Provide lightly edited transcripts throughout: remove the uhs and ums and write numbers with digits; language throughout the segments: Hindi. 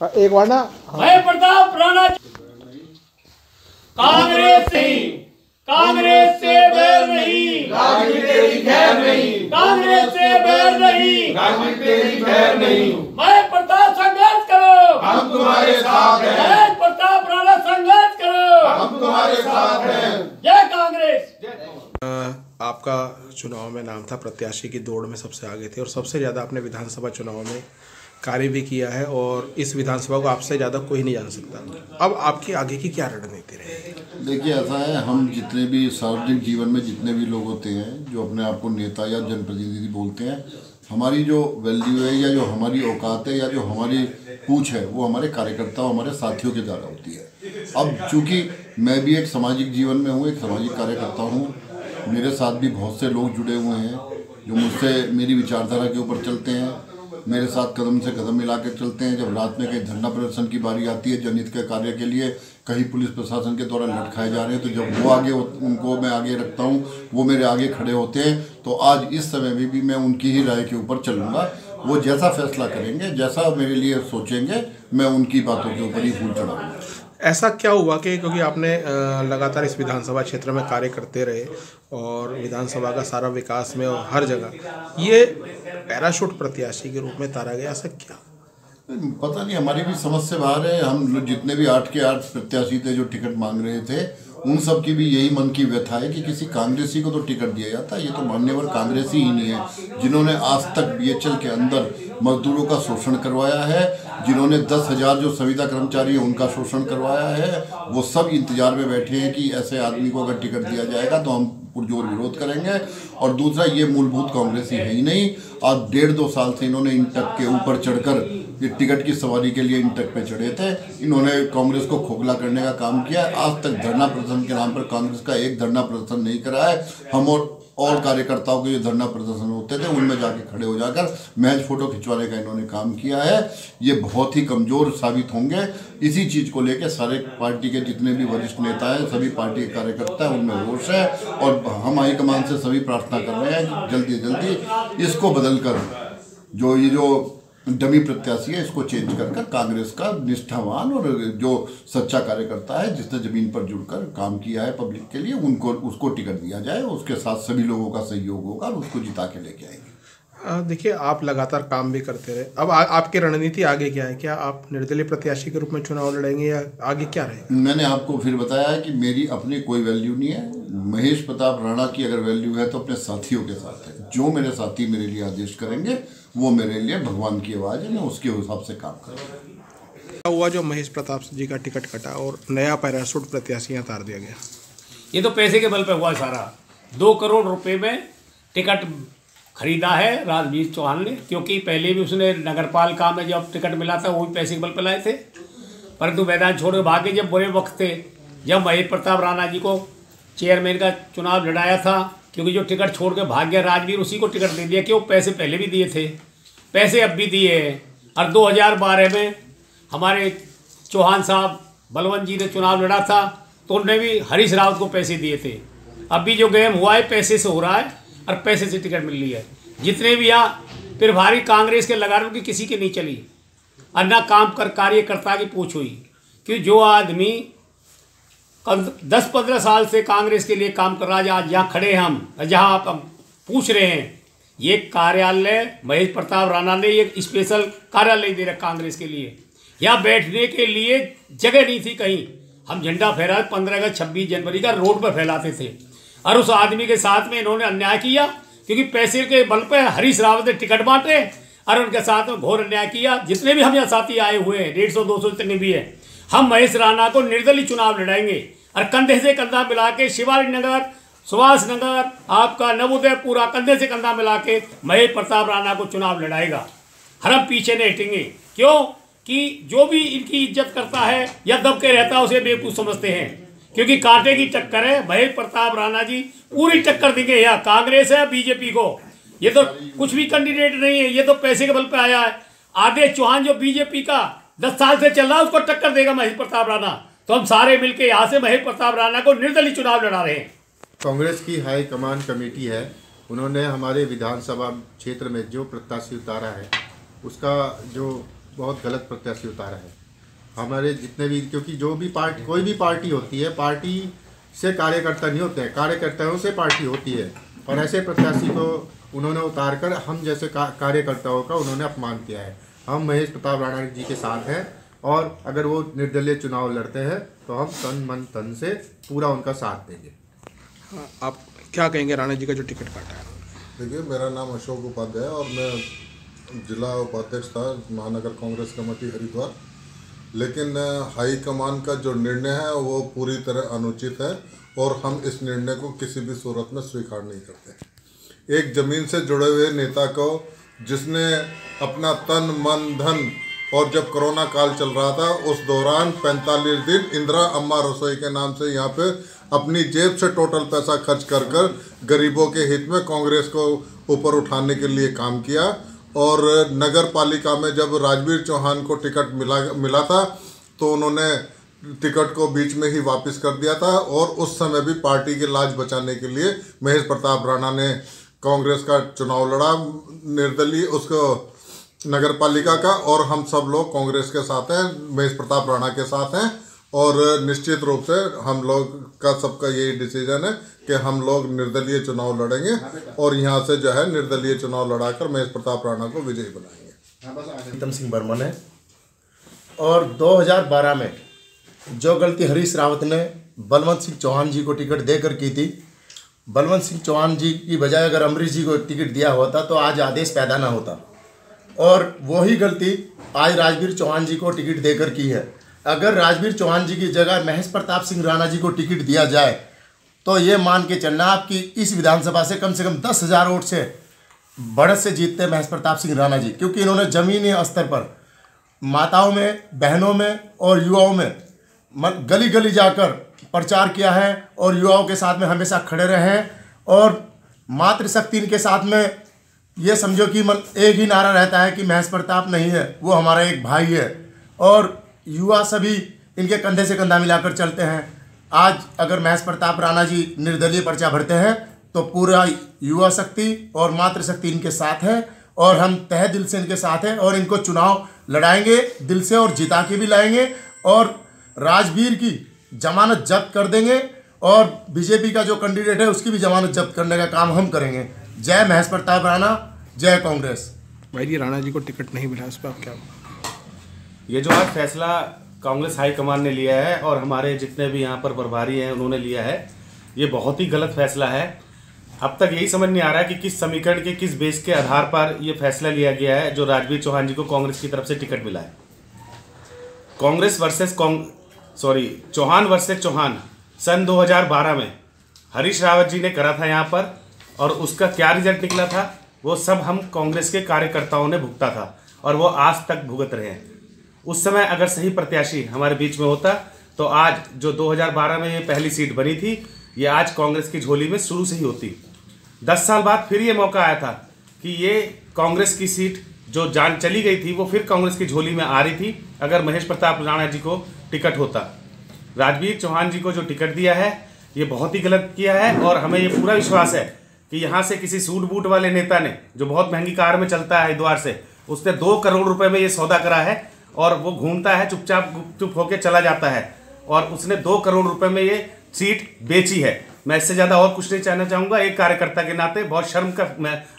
एक बार ना महेश प्रताप राणा कांग्रेस से बैर नहीं, राजनीति तेरी खैर नहीं, कांग्रेस से बैर नहीं, राजनीति तेरी खैर नहीं। महेश प्रताप संघर्ष करो, हम तुम्हारे साथ हैं, महेश प्रताप राणा संघर्ष करो, हम तुम्हारे साथ हैं। जय कांग्रेस। आपका चुनाव में नाम था, प्रत्याशी की दौड़ में सबसे आगे थे और सबसे ज़्यादा आपने विधानसभा चुनाव में कार्य भी किया है और इस विधानसभा को आपसे ज़्यादा कोई नहीं जान सकता। अब आपकी आगे की क्या रणनीति रहेगी? देखिए, ऐसा है, हम जितने भी सार्वजनिक जीवन में जितने भी लोग होते हैं जो अपने आप को नेता या जनप्रतिनिधि बोलते हैं, हमारी जो वैल्यू है या जो हमारी औकात है या जो हमारी पूछ है वो हमारे कार्यकर्ताओं, हमारे साथियों के द्वारा होती है। अब चूँकि मैं भी एक सामाजिक जीवन में हूँ, एक सामाजिक कार्यकर्ता हूँ, मेरे साथ भी बहुत से लोग जुड़े हुए हैं जो मुझसे मेरी विचारधारा के ऊपर चलते हैं, मेरे साथ कदम से कदम मिला के चलते हैं। जब रात में कहीं धरना प्रदर्शन की बारी आती है जनहित के कार्य के लिए, कहीं पुलिस प्रशासन के द्वारा लटकाए जा रहे हैं, तो जब वो आगे, उनको मैं आगे रखता हूँ, वो मेरे आगे खड़े होते हैं। तो आज इस समय में भी मैं उनकी ही राय के ऊपर चलूँगा। वो जैसा फैसला करेंगे, जैसा मेरे लिए सोचेंगे, मैं उनकी बातों के ऊपर ही फूल चढ़ाऊँगा। ऐसा क्या हुआ कि क्योंकि आपने लगातार इस विधानसभा क्षेत्र में कार्य करते रहे और विधानसभा का सारा विकास में और हर जगह ये पैराशूट प्रत्याशी के रूप में तारा गया, ऐसा क्या? पता नहीं, हमारी भी समझ से बाहर है। हम जितने भी 8 के 8 प्रत्याशी थे जो टिकट मांग रहे थे, उन सब की भी यही मन की व्यथा है कि किसी कांग्रेसी को तो टिकट दिया जाता है। ये तो मान्यवर कांग्रेसी ही नहीं है जिन्होंने आज तक बीएचएल के अंदर मजदूरों का शोषण करवाया है, जिन्होंने 10,000 जो संविदा कर्मचारी है उनका शोषण करवाया है। वो सब इंतजार में बैठे हैं कि ऐसे आदमी को अगर टिकट दिया जाएगा तो हम पुरजोर विरोध करेंगे। और दूसरा, ये मूलभूत कांग्रेसी है ही नहीं। आज 1.5-2 साल से इन्होंने इंटक के ऊपर चढ़कर ये टिकट की सवारी के लिए इंटक पे चढ़े थे। इन्होंने कांग्रेस को खोखला करने का काम किया। आज तक धरना प्रदर्शन के नाम पर कांग्रेस का एक धरना प्रदर्शन नहीं करा है। हम और कार्यकर्ताओं के जो धरना प्रदर्शन होते थे उनमें जाके खड़े हो जाकर महज फोटो खिंचवाने का इन्होंने काम किया है। ये बहुत ही कमज़ोर साबित होंगे। इसी चीज़ को लेकर सारे पार्टी के जितने भी वरिष्ठ नेता हैं, सभी पार्टी के कार्यकर्ता हैं, उनमें रोष है। और हम हाईकमान से सभी प्रार्थना कर रहे हैं कि जल्दी से जल्दी इसको बदल कर जो डमी प्रत्याशी है इसको चेंज कर कांग्रेस का निष्ठावान और जो सच्चा कार्यकर्ता है, जिसने जमीन पर जुड़कर काम किया है पब्लिक के लिए, उसको टिकट दिया जाए। उसके साथ सभी लोगों का सहयोग होगा और उसको जिता के लेके आएंगे। देखिए, आप लगातार काम भी करते रहे, अब आपकी रणनीति आगे क्या है? क्या आप निर्दलीय प्रत्याशी के रूप में चुनाव लड़ेंगे या आगे क्या रहेगा? मैंने आपको फिर बताया है कि मेरी अपनी कोई वैल्यू नहीं है। महेश प्रताप राणा की अगर वैल्यू है तो अपने साथियों के साथ है। जो मेरे साथी मेरे लिए आदेश करेंगे वो मेरे लिए भगवान की आवाज़ है, मैं उसके हिसाब से काम करूँगा। क्या हुआ जो महेश प्रताप जी का टिकट कटा और नया पैराशूट प्रत्याशी यहाँ तार दिया गया? ये तो पैसे के बल पे हुआ सारा। 2 करोड़ रुपए में टिकट खरीदा है राजवीर चौहान ने, क्योंकि पहले भी उसने नगरपालिका में जब टिकट मिला था वो भी पैसे के बल पे लाए थे, परंतु मैदान छोड़ के भागे जब बुरे वक्त थे। जब महेश प्रताप राणा जी को चेयरमैन का चुनाव लड़ाया था, क्योंकि जो टिकट छोड़ के भाग गया राजवीर, उसी को टिकट दे दिया कि वो पैसे पहले भी दिए थे, पैसे अब भी दिए हैं। और 2012 में हमारे चौहान साहब बलवंत जी ने चुनाव लड़ा था तो उन्होंने भी हरीश रावत को पैसे दिए थे। अब भी जो गेम हुआ है पैसे से हो रहा है और पैसे से टिकट मिल रही है। जितने भी यहाँ फिर भारी कांग्रेस के लगाने की किसी की नहीं चली और ना काम कर कार्यकर्ता की पूछ हुई, कि जो आदमी 10-15 साल से कांग्रेस के लिए काम कर रहा है, आज यहाँ खड़े हम जहाँ आप पूछ रहे हैं, ये कार्यालय महेश प्रताप राणा ने ये स्पेशल कार्यालय दे रखा कांग्रेस के लिए। यहाँ बैठने के लिए जगह नहीं थी कहीं। हम झंडा फहरा 15 अगस्त 26 जनवरी का रोड पर फैलाते थे और उस आदमी के साथ में इन्होंने अन्याय किया, क्योंकि पैसे के बल पर हरीश रावत ने टिकट बांटे और उनके साथ में घोर अन्याय किया। जितने भी हम यहाँ साथी आए हुए हैं, 150-200 जितने भी है, हम महेश राणा को निर्दलीय चुनाव लड़ाएंगे और कंधे से कंधा मिला के शिवाजी नगर, सुभाष नगर, आपका नवोदय, पूरा कंधे से कंधा मिला के महेश प्रताप राणा को चुनाव लड़ाएगा। हम पीछे नहीं हटेंगे। क्यों कि जो भी इनकी इज्जत करता है या दब के रहता है उसे बेवकूफ़ समझते हैं, क्योंकि कांटे की टक्कर है। महेश प्रताप राणा जी पूरी टक्कर देंगे। या कांग्रेस है बीजेपी को, ये तो कुछ भी कैंडिडेट नहीं है, ये तो पैसे के बल पे आया है। आदेश चौहान जो बीजेपी का 10 साल से चल रहा है उसको टक्कर देगा महेश प्रताप राणा। तो हम सारे मिलकर यहाँ से महेश प्रताप राणा को निर्दलीय चुनाव लड़ा रहे हैं। कांग्रेस की हाई कमान कमेटी है, उन्होंने हमारे विधानसभा क्षेत्र में जो प्रत्याशी उतारा है उसका जो बहुत गलत प्रत्याशी उतारा है। हमारे जितने भी, क्योंकि जो भी पार्टी, कोई भी पार्टी होती है, पार्टी से कार्यकर्ता नहीं होते हैं, कार्यकर्ताओं से पार्टी होती है। और ऐसे प्रत्याशी को उन्होंने उतार कर हम जैसे कार्यकर्ताओं का उन्होंने अपमान किया है। हम महेश प्रताप राणा जी के साथ हैं और अगर वो निर्दलीय चुनाव लड़ते हैं तो हम तन मन धन से पूरा उनका साथ देंगे। आप क्या कहेंगे राणा जी का जो टिकट काटा है? देखिए, मेरा नाम अशोक उपाध्याय है और मैं जिला उपाध्यक्ष था महानगर कांग्रेस कमेटी हरिद्वार। लेकिन हाईकमान का जो निर्णय है वो पूरी तरह अनुचित है और हम इस निर्णय को किसी भी सूरत में स्वीकार नहीं करते। एक ज़मीन से जुड़े हुए नेता को, जिसने अपना तन मन धन, और जब कोरोना काल चल रहा था उस दौरान 45 दिन इंदिरा अम्मा रसोई के नाम से यहाँ पे अपनी जेब से टोटल पैसा खर्च कर गरीबों के हित में कांग्रेस को ऊपर उठाने के लिए काम किया। और नगर पालिका में जब राजवीर चौहान को टिकट मिला था तो उन्होंने टिकट को बीच में ही वापस कर दिया था। और उस समय भी पार्टी की लाज बचाने के लिए महेश प्रताप राणा ने कांग्रेस का चुनाव लड़ा, निर्दलीय उसको नगर पालिका का। और हम सब लोग कांग्रेस के साथ हैं, महेश प्रताप राणा के साथ हैं। और निश्चित रूप से हम लोग का सबका यही डिसीजन है कि हम लोग निर्दलीय चुनाव लड़ेंगे और यहाँ से जो है निर्दलीय चुनाव लड़ाकर महेश प्रताप राणा को विजयी बनाएंगे। प्रीतम सिंह बर्मन है। और 2012 में जो गलती हरीश रावत ने बलवंत सिंह चौहान जी को टिकट देकर की थी, बलवंत सिंह चौहान जी की बजाय अगर अमरीश जी को टिकट दिया होता तो आज आदेश पैदा ना होता। और वही गलती आज राजवीर चौहान जी को टिकट देकर की है। अगर राजवीर चौहान जी की जगह महेश प्रताप सिंह राणा जी को टिकट दिया जाए तो ये मान के चलना आपकी इस विधानसभा से कम 10,000 वोट से बढ़त से जीतते महेश प्रताप सिंह राणा जी, क्योंकि इन्होंने ज़मीनी स्तर पर माताओं में, बहनों में और युवाओं में गली गली जाकर प्रचार किया है और युवाओं के साथ में हमेशा खड़े रहे हैं। और मातृशक्ति इनके साथ में, ये समझो कि एक ही नारा रहता है कि महेश प्रताप नहीं है, वो हमारा एक भाई है। और युवा सभी इनके कंधे से कंधा मिलाकर चलते हैं। आज अगर महेश प्रताप राणा जी निर्दलीय पर्चा भरते हैं तो पूरा युवा शक्ति और मातृशक्ति इनके साथ है और हम तहे दिल से इनके साथ हैं और इनको चुनाव लड़ाएंगे दिल से और जिता के भी लाएंगे। और राजवीर की जमानत जब्त कर देंगे और बीजेपी का जो कैंडिडेट है उसकी भी जमानत जब्त करने का काम हम करेंगे। जय महेश प्रताप राणा, जय कांग्रेस। भाई जी, राणा जी को टिकट नहीं मिला, इस पर आप क्या? ये जो आज फैसला कांग्रेस हाईकमान ने लिया है और हमारे जितने भी यहाँ पर प्रभारी हैं उन्होंने लिया है, ये बहुत ही गलत फैसला है। अब तक यही समझ नहीं आ रहा है कि किस समीकरण के, किस बेस के आधार पर ये फैसला लिया गया है जो राजवीर चौहान जी को कांग्रेस की तरफ से टिकट मिला है। चौहान वर्सेस चौहान सन 2012 में हरीश रावत जी ने करा था यहाँ पर, और उसका क्या रिजल्ट निकला था वो सब हम कांग्रेस के कार्यकर्ताओं ने भुगता था और वो आज तक भुगत रहे हैं। उस समय अगर सही प्रत्याशी हमारे बीच में होता तो आज जो 2012 में ये पहली सीट बनी थी ये आज कांग्रेस की झोली में शुरू से ही होती। 10 साल बाद फिर ये मौका आया था कि ये कांग्रेस की सीट जो जान चली गई थी वो फिर कांग्रेस की झोली में आ रही थी अगर महेश प्रताप राणा जी को टिकट होता। राजवीर चौहान जी को जो टिकट दिया है ये बहुत ही गलत किया है और हमें ये पूरा विश्वास है कि यहाँ से किसी सूट बूट वाले नेता ने, जो बहुत महंगी कार में चलता है हरिद्वार से, उसने 2 करोड़ रुपए में ये सौदा करा है और वो घूमता है चुपचाप गुपचुप होके चला जाता है और उसने 2 करोड़ रुपए में ये सीट बेची है। मैं इससे ज़्यादा और कुछ नहीं कहना चाहूँगा। एक कार्यकर्ता के नाते बहुत शर्म का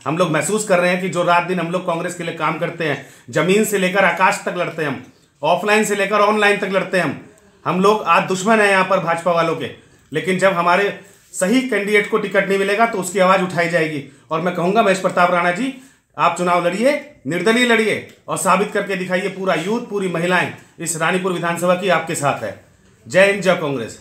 हम लोग महसूस कर रहे हैं कि जो रात दिन हम लोग कांग्रेस के लिए काम करते हैं, ज़मीन से लेकर आकाश तक लड़ते हैं हम, ऑफलाइन से लेकर ऑनलाइन तक लड़ते हैं हम लोग आज दुश्मन हैं यहाँ पर भाजपा वालों के। लेकिन जब हमारे सही कैंडिडेट को टिकट नहीं मिलेगा तो उसकी आवाज़ उठाई जाएगी। और मैं कहूँगा महेश प्रताप राणा जी, आप चुनाव लड़िए, निर्दलीय लड़िए और साबित करके दिखाइए। पूरा यूथ, पूरी महिलाएं इस रानीपुर विधानसभा की आपके साथ है। जय हिंद, जय कांग्रेस।